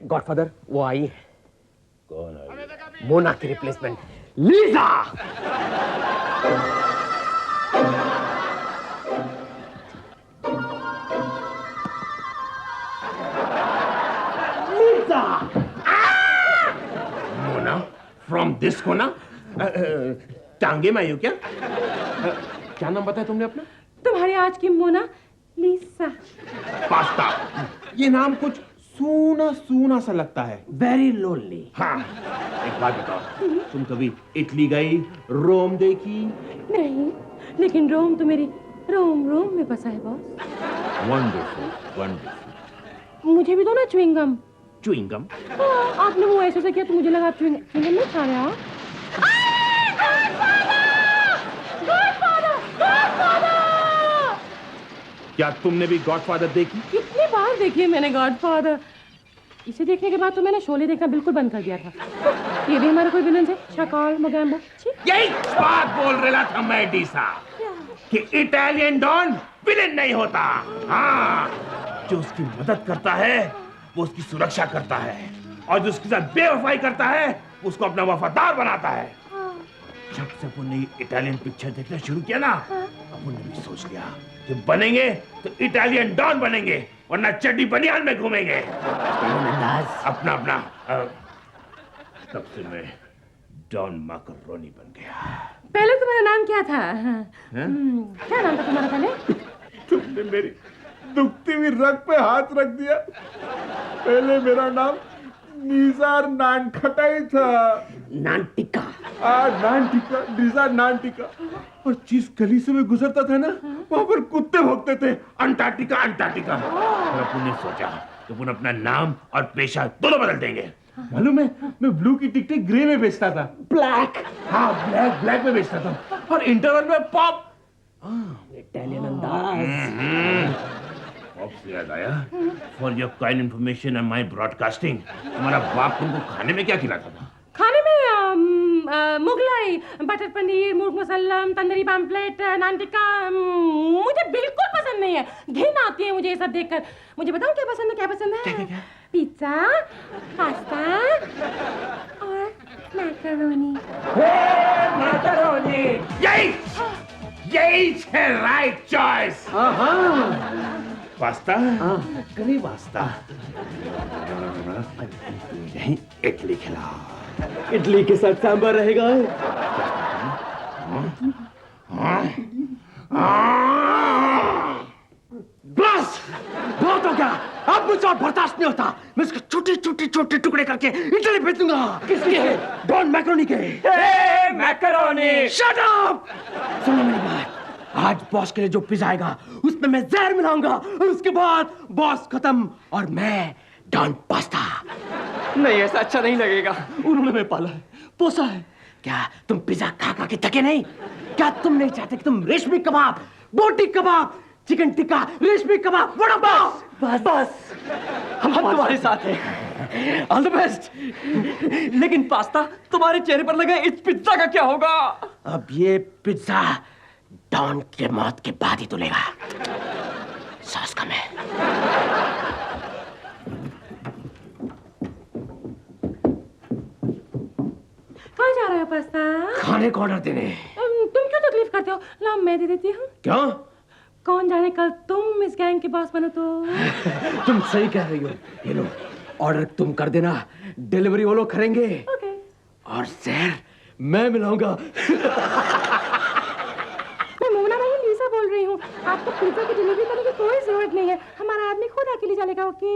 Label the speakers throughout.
Speaker 1: Godfather वो आई है।
Speaker 2: कौन आई?
Speaker 1: मोना की replacement Lisa. Lisa
Speaker 2: Mona from this कोना। टांगे में आयु क्या? क्या नाम बताया तुमने अपना?
Speaker 3: तुम्हारी आज की मोना लीसा।
Speaker 2: पास्ता, ये नाम कुछ सूना सूना सा लगता है।
Speaker 1: Very lonely.
Speaker 2: हाँ, एक बात बताओ, तुम कभी इटली गई, रोम देखी?
Speaker 3: नहीं, लेकिन रोम तो मेरी रोम रोम में बसा है बॉस।
Speaker 2: Wonderful wonderful.
Speaker 3: मुझे भी दो ना च्युइंगम।
Speaker 2: च्युइंगम?
Speaker 3: आपने वो ऐसे से किया तो मुझे लगा च्युइंगम नहीं खा रहे आप।
Speaker 2: क्या तुमने भी गॉडफादर देखी?
Speaker 3: कितनी बार देखी है मैंने गॉडफादर। इसे देखने के बाद तो मैंने शोले देखना बिल्कुल बंद कर दिया था। ये भी हमारा कोई विलन है, शकाल मोगैम्बो।
Speaker 2: यही बात बोल रहा था मैं डीसा, कि इटालियन डॉन विलेन नहीं होता। हाँ, जो उसकी मदद करता है वो उसकी सुरक्षा करता है, और जो उसके साथ बेवफाई करता है वो उसको अपना वफादार बनाता है। जब से उन्होंने इटालियन पिक्चर देखना शुरू किया ना, उन्होंने भी सोच लिया कि बनेंगे तो इटालियन डॉन बनेंगे, वरना चड्डी बनियान में घूमेंगे। अपना अपना तब से मैं डॉन माकरोनी बन गया।
Speaker 3: पहले तुम्हारा नाम क्या था? क्या नाम था तुम्हारा पहले?
Speaker 2: तुमने मेरी दुखती हुई रग पे हाथ रख दिया। पहले मेरा नाम नीजार नानखटाई था।
Speaker 1: नानटिका।
Speaker 2: नानटिका, नीजार नानटिका। और जिस गली से मैं गुजरता था ना, वहां पर कुत्ते भौंकते थे, अंटार्कटिका अंटार्कटिका। और अपन ने सोचा कि अपन अपना नाम और पेशा दोनों बदल देंगे। मालूम है, मैं ब्लू की टिकटें ग्रे में बेचता था।
Speaker 1: ब्लैक।
Speaker 2: हाँ, ब्लैक ब्लैक में बेचता था, और इंटरवल में पॉप।
Speaker 1: इटालियन अंदाज।
Speaker 2: से याद आया, for your kind information and my broadcasting, तुम्हारा बाप तुमको खाने में क्या खिलाता था?
Speaker 3: खाने में मुगलाई, बटर पनीर, मूर्ग मुसल्लम, तंदूरी पैम्पलेट, नान टिक्का। मुझे बिल्कुल पसंद नहीं है, घिन आती है मुझे ये सब देखकर। मुझे बताओ क्या पसंद है? क्या पसंद है?
Speaker 2: क्या?
Speaker 3: पिज्जा, पास्ता और मैकरोनी।
Speaker 1: मैकरोनी।
Speaker 2: यही है राइट चॉइस। पास्ता, करी पास्ता। नहीं, इडली खिला।
Speaker 1: इडली के साथ सांभर रहेगा। बस बहुत हो गया, अब मुझे और बर्दाश्त नहीं होता। मैं इसके छोटे छोटे छोटे टुकड़े करके इडली भेज दूंगा। किसके? डॉन मैकरोनी के। मैकरोनी। Shut up! सुनो मेरी बात, आज बॉस के लिए जो पिज्जा आएगा उसमें मैं जहर मिलाऊंगा, और उसके बाद बॉस खत्म और मैं डॉन पास्ता। नहीं, ऐसा अच्छा नहीं लगेगा। उन्होंने मैं पाला है, पोसा है। क्या तुम पिज्जा खा खा के थके नहीं? क्या तुम नहीं चाहते कि तुम रेशमी कबाब, बोटी कबाब, चिकन टिक्का, रेशमी कबाब, वड़ा पाव? बस बस, हम तुम्हारे साथ हैं। All the best. लेकिन पास्ता तुम्हारे चेहरे पर लगा इस पिज्जा का क्या होगा? अब ये पिज्जा डॉन के मौत के बाद ही तुलेगा। सॉस कम है।
Speaker 3: कहाँ जा रहे हो पास्ता?
Speaker 1: खाने का ऑर्डर देने।
Speaker 3: तुम क्यों तकलीफ करते हो? ला मैं दे देती हूँ।
Speaker 1: क्यों?
Speaker 3: कौन जाने कल तुम इस गैंग के बॉस बनो तो।
Speaker 1: तुम सही कह रही हो। ये लो, ऑर्डर तुम कर देना, डिलीवरी वो लोग करेंगे।
Speaker 3: ओके।
Speaker 1: और जहर मैं मिलाऊंगा।
Speaker 3: बोल रही हूँ, आपको पिज्जा की डिलीवरी करने की कोई जरूरत नहीं है, हमारा आदमी खुद अकेले चलेगा। ओके?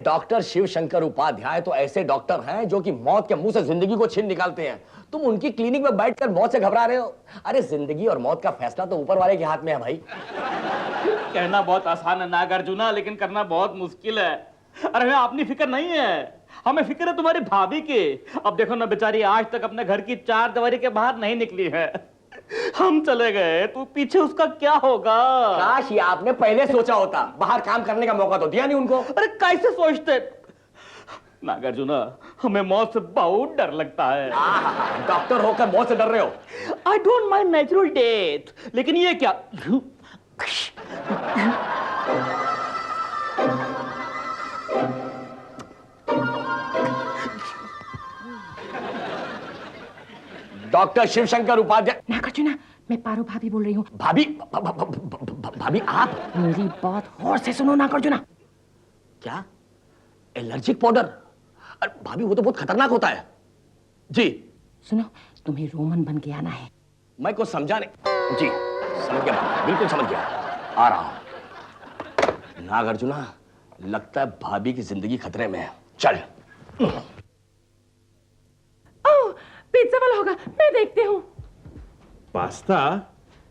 Speaker 4: डॉक्टर शिव शंकर उपाध्याय तो ऐसे डॉक्टर हैं जो कि मौत के मुंह से जिंदगी को छीन निकालते हैं। तुम उनकी क्लिनिक में बैठकर मौत से घबरा रहे हो? अरे जिंदगी और मौत का फैसला तो ऊपर वाले के हाथ में है भाई।
Speaker 5: कहना बहुत आसान है नागार्जुना, लेकिन करना बहुत मुश्किल है। अरे हमें अपनी फिक्र नहीं है, हमें फिक्र है तुम्हारी भाभी की। अब देखो ना, बेचारी आज तक अपने घर की 4 दीवारी के बाहर नहीं निकली है। हम चले गए तो पीछे उसका क्या होगा?
Speaker 4: काश ये आपने पहले सोचा होता, बाहर काम करने का मौका तो दिया नहीं उनको।
Speaker 5: अरे कैसे सोचते नागार्जुना, हमें मौत से बहुत डर लगता है।
Speaker 4: डॉक्टर होकर मौत से डर रहे हो?
Speaker 5: I don't mind natural death, लेकिन ये क्या?
Speaker 4: डॉक्टर शिवशंकर उपाध्याय।
Speaker 3: नागार्जुना, मैं पारो भाभी बोल रही हूँ।
Speaker 4: भाभी भाभी आप?
Speaker 3: मेरी बात गौर से सुनो नागार्जुना।
Speaker 4: क्या एलर्जिक पाउडर? अरे भाभी वो तो बहुत खतरनाक होता है। जी
Speaker 3: सुनो, तुम्हें रोमन बन के आना है।
Speaker 4: मैं कुछ समझा नहीं। जी समझ गया भाभी, बिल्कुल समझ गया, आ रहा हूं। नागार्जुना लगता है भाभी की जिंदगी खतरे में है, चल।
Speaker 3: ओह, पिज्जा वाला होगा, मैं देखती हूँ।
Speaker 2: पास्ता?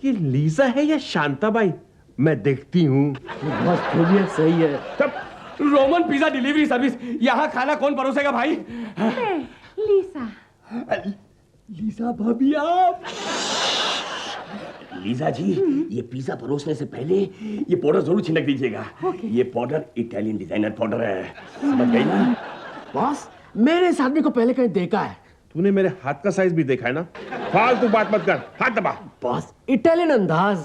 Speaker 2: ये लीजा है या शांताबाई? मैं देखती हूँ।
Speaker 1: बस बोलिए, सही है।
Speaker 2: तब
Speaker 1: रोमन पिज्जा डिलीवरी सर्विस, यहाँ खाना कौन परोसेगा भाई?
Speaker 3: लीसा।
Speaker 1: लीजा भाभी आप?
Speaker 4: लीजा जी, ये पिज्जा परोसने से पहले ये पाउडर जरूर छिड़क दीजिएगा। ये पाउडर इटालियन डिजाइनर पाउडर है, समझ गई ना?
Speaker 1: बॉस, मैंने इस आदमी को पहले कहीं देखा है।
Speaker 2: तूने मेरे हाथ का साइज भी देखा है ना? फालतू बात मत कर, हाथ दबा।
Speaker 1: बॉस, इटालियन अंदाज।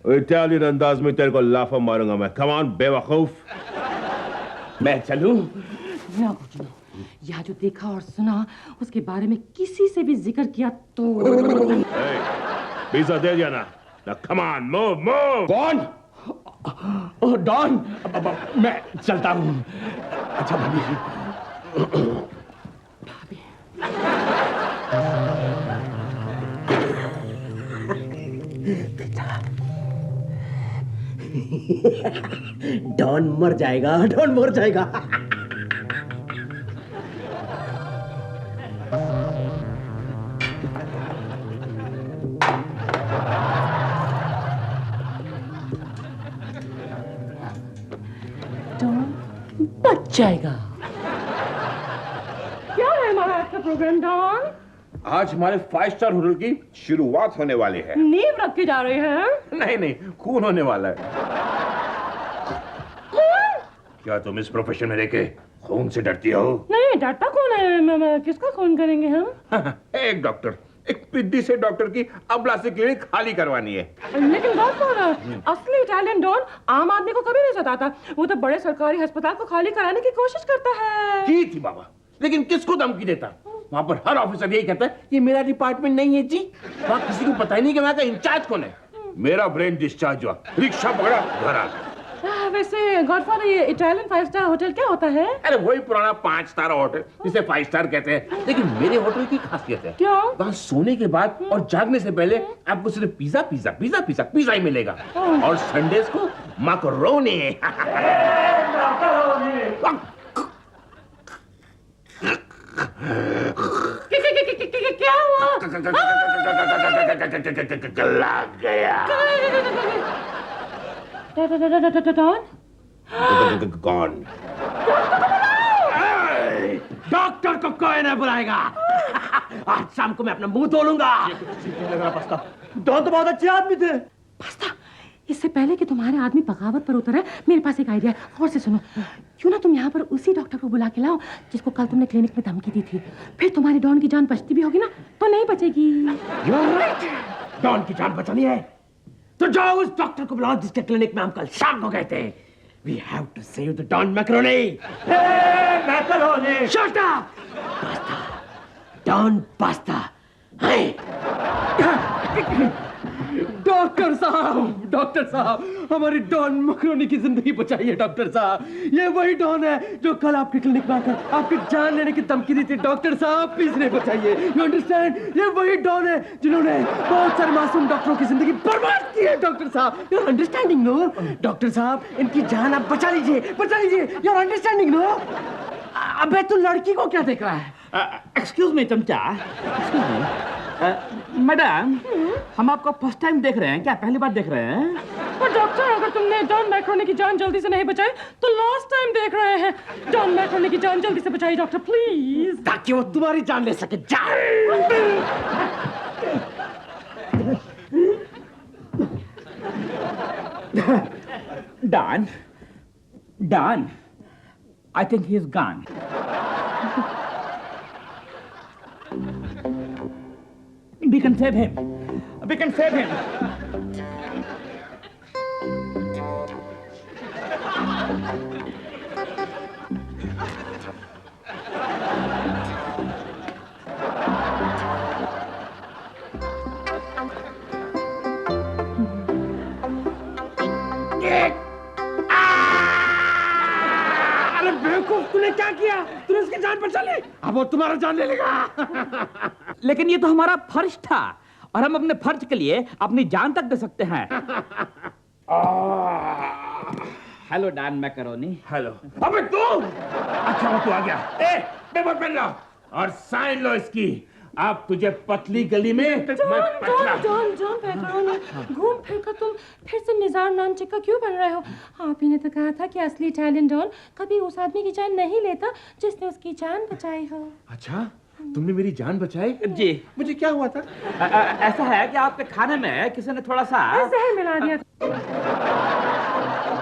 Speaker 2: इटालियन अंदाज में तेरे को लाफा मारूंगा मैं। कम ऑन बेवकूफ।
Speaker 4: मैं चलूं?
Speaker 3: नागार्जुना, यहाँ जो देखा और सुना उसके बारे में किसी से भी जिक्र किया तो
Speaker 2: पिज्जा दे दिया ना। Come on, move move.
Speaker 1: कौन? ओह डॉन, मैं चलता हूँ। अच्छा भाभी। डॉन मर जाएगा, डॉन मर जाएगा। बच जाएगा।
Speaker 3: क्या है हमारा आज का प्रोग्राम डॉन?
Speaker 2: आज हमारे 5 स्टार होटल की शुरुआत होने वाली है।
Speaker 3: नींव रख के जा रहे हैं?
Speaker 2: नहीं नहीं, खून होने वाला है। क्या तुम इस प्रोफेशन में रह के खून से डरती हो?
Speaker 3: नहीं, डरता कौन है? किसका खून करेंगे हम?
Speaker 2: एक डॉक्टर, एक पिद्दी से डॉक्टर की अबला से क्लिनिक खाली करवानी है।
Speaker 3: लेकिन बात कौन है? असली इटालियन डॉन आम आदमी को कभी नहीं सताता। वो तो बड़े सरकारी अस्पताल को खाली कराने की कोशिश करता है।
Speaker 2: की थी बाबा, लेकिन किसको धमकी देता? वहाँ पर हर ऑफिसर यही कहता है, ये मेरा डिपार्टमेंट नहीं है जी। वहाँ किसी को पता ही नहीं कि वहाँ का इंचार्ज कौन है। मेरा ब्रेन डिस्चार्ज हुआ, रिक्शा पकड़ा, घर आ गया।
Speaker 3: वैसे गॉडफादर, ये इटालियन 5 स्टार होटल क्या होता है?
Speaker 2: अरे वही पुराना 5 स्टार होटल जिसे 5 स्टार कहते हैं। लेकिन मेरे होटल की खासियत है,
Speaker 3: क्या?
Speaker 2: वहाँ सोने के बाद और जागने से पहले आपको सिर्फ pizza pizza pizza pizza pizza ही मिलेगा। और संडेज को मैकरोनी।
Speaker 3: क्या हुआ?
Speaker 2: लग गया।
Speaker 3: डॉन?
Speaker 1: डॉक्टर को कोई नहीं बुलाएगा। आज शाम को मैं अपना मुंह तोड़ूंगा। डॉन तो बहुत अच्छे आदमी थे।
Speaker 3: पास्ता, इससे पहले कि तुम्हारे आदमी बगावत पर उतरे, मेरे पास एक आइडिया है। और से सुनो, क्यों ना तुम यहाँ पर उसी डॉक्टर को बुला के लाओ जिसको कल तुमने क्लिनिक में धमकी दी थी। फिर तुम्हारी डॉन की जान बचती भी होगी ना, तो नहीं बचेगी।
Speaker 1: डॉन की जान बचानी है तो जाओ उस डॉक्टर को बुलाओ जिसके क्लिनिक में हम कल शाम को गए थे। We have to save the Don Macaroni. Hey, Macaroni! Shut up! Pasta. Don Pasta. Hey! Doctor साहब, हमारी डॉन मैकरोनी की जिंदगी बचाइए डॉक्टर साहब। ये वही डॉन है जो कल आपके क्लिनिक में आकर आपकी जान लेने की धमकी दी थी। डॉक्टर साहब प्लीज इन्हें बचाइए। You understand? ये वही डॉन है जिन्होंने बहुत सारे मासूम डॉक्टरों की जिंदगी बर्बाद की है। डॉक्टर साहब, यू अंडरस्टैंडिंग नो? डॉक्टर साहब, इनकी जान आप बचा लीजिए, बचा लीजिए। You understanding no? अबे तू लड़की को क्या देख रहा है?
Speaker 5: एक्सक्यूज मी चमचा, मैडम, हम आपको फर्स्ट टाइम देख रहे हैं क्या? पहली बार देख रहे हैं?
Speaker 3: पर डॉक्टर, अगर तुमने डॉन मैकरोनी की जान जल्दी से नहीं बचाई तो लास्ट टाइम देख रहे हैं। डॉन मैकरोनी की जान जल्दी से बचाई डॉक्टर, प्लीज,
Speaker 1: ताकि वो तुम्हारी जान ले सके।
Speaker 5: Don, Don, I think he's gone. We can save him. We can save him.
Speaker 1: तूने क्या किया? तूने उसकी जान बचा ली, अब वो तुम्हारा जान ले लेगा।
Speaker 5: लेकिन ये तो हमारा फर्ज था और हम अपने फर्ज के लिए अपनी जान तक दे सकते हैं। Hello Don macaroni.
Speaker 2: हेलो। अबे तू, अच्छा वो तू आ गया। ए, पेपर पेन लो और साइन लो इसकी। अब तुझे पतली गली में मैं पतला।
Speaker 3: जॉन मैकरोनी, घूम फिर कर तुम फिर से निजार नान चिक्का क्यों बन रहे हो? आप ही ने तो कहा था कि असली इटालियन डॉन कभी उस आदमी की जान नहीं लेता जिसने उसकी जान बचाई हो।
Speaker 2: अच्छा, तुमने मेरी जान बचाई?
Speaker 5: जी।
Speaker 2: मुझे क्या हुआ था?
Speaker 5: ऐसा है कि आपके खाने में किसी ने थोड़ा सा
Speaker 3: जहर मिला दिया था।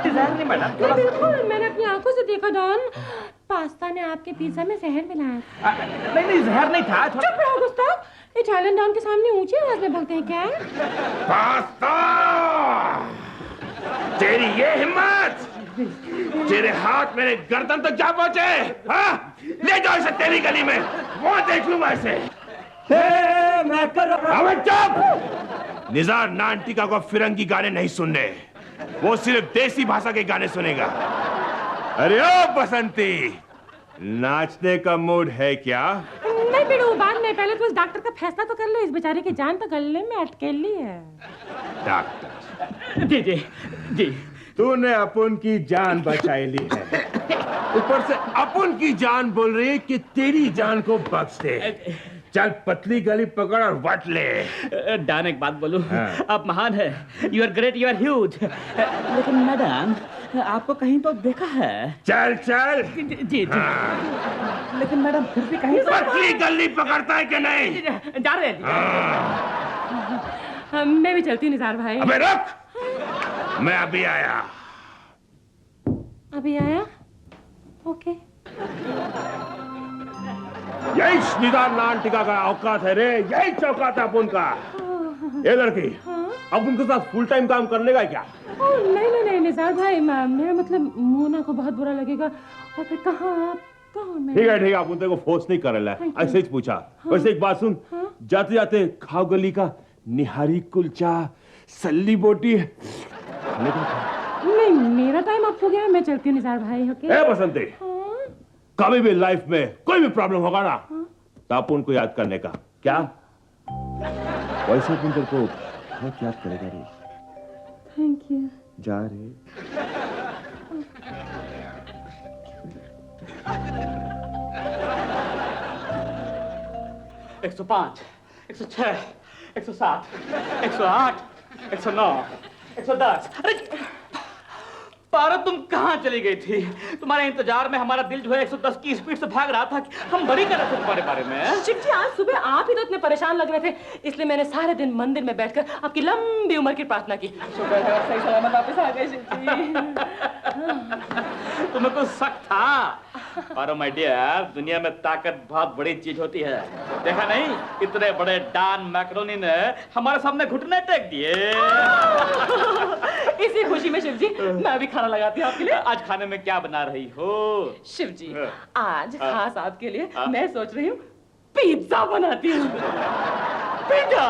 Speaker 5: जहर नहीं मैडम,
Speaker 3: नहीं, बिल्कुल, मैंने अपनी आंखों से देखा डॉन। पास्ता ने आपके पिज्जा में जहर मिलाया।
Speaker 5: नहीं जहर नहीं था।
Speaker 3: चुप रहो गुस्ताव, इटालियन डॉन के सामने ऊंची आवाज में बोलते हैं क्या?
Speaker 2: पास्ता! तेरी ये हिम्मत! तेरे हाथ मेरे गर्दन तक जा पहुंचे? हाँ? ले जाओ इसे तेरी गली में, वो देख लूंगा इसे। अबे चुप! निजार नानटिका को फिरंगी गाने नहीं सुनने, वो सिर्फ देसी भाषा के गाने सुनेगा। अरे ओ बसंती, नाचने का मूड है क्या?
Speaker 3: नहीं बिड़ू, बाद में, पहले तो इस डॉक्टर का फैसला तो कर लो। इस बेचारे की जान तो गले में अटकेली है।
Speaker 2: डॉक्टर?
Speaker 5: जी जी जी।
Speaker 2: तूने अपन की जान बचाई ली है, ऊपर से अपन की जान बोल रही है कि तेरी जान को बख्श दे। चल पतली गली पकड़ और वट ले।
Speaker 5: डॉन एक बात बोलूं,
Speaker 2: हाँ।
Speaker 5: आप महान है, you are great, you are huge. लेकिन मैडम, आपको कहीं तो देखा है।
Speaker 2: चल चल।
Speaker 5: जी जी।
Speaker 2: हाँ।
Speaker 5: लेकिन मैडम फिर भी कहीं
Speaker 2: पतली गली पकड़ता है कि नहीं?
Speaker 5: जा रहे हैं।
Speaker 2: हाँ।
Speaker 3: मैं भी चलती हूँ निजार भाई।
Speaker 2: अबे रुक, मैं अभी आया।
Speaker 3: अभी आया? ओके।
Speaker 2: यही निजार नानटिका का औकात है रे, यही चौकात है अपन का। ये लड़की, अब उनके साथ फुल टाइम काम करने का क्या?
Speaker 3: नहीं निजार भाई, मेरा मतलब मोना को बहुत बुरा लगेगा। और फिर कहाँ आप, कहाँ मैं?
Speaker 2: ठीक है, आप उनसे को फोर्स नहीं कर रहा है, ऐसे ही पूछा। वैसे एक बात सुन, जाते जाते खाओ गली का निहारी कुलचा, सल्ली बोटी।
Speaker 3: नहीं, मेरा टाइम अप हो गया, मैं चलती हूँ निजार भाई। ओके?
Speaker 2: ए बसंती, कभी भी लाइफ में कोई भी प्रॉब्लम होगा ना, तो आप उनको याद करने का क्या? वैसे तुम तेरे को बहुत याद करेगा रे।
Speaker 3: Thank you.
Speaker 2: जा रे।
Speaker 5: 105, 106, 107, 108, 109, 110। अरे पारो, तुम कहाँ चली गई थी? तुम्हारे इंतजार में हमारा दिल जो है 110 की स्पीड से भाग रहा था। हम बड़ी कर रहे थे तुम्हारे बारे में।
Speaker 3: शिव जी, आज सुबह आप ही तो इतने परेशान लग रहे थे, इसलिए मैंने सारे दिन मंदिर में बैठकर आपकी लंबी उम्र की प्रार्थना की। शुक्र है आप सही सलामत वापस आ गए शिव जी।
Speaker 5: तुम्हें कुछ शक था? पारो माय डियर, दुनिया में ताकत बहुत बड़ी चीज होती है। देखा नहीं, इतने बड़े डॉन मैकरोनी ने हमारे सामने घुटने टेक दिए।
Speaker 3: इसी खुशी में शिव जी, मैं भी खाना लगाती हूँ आपके लिए।
Speaker 5: आज खाने में क्या बना रही हो?
Speaker 3: शिव जी, आज खास आपके लिए मैं सोच रही हूँ पिज्जा बनाती हूँ।
Speaker 5: पिज्जा?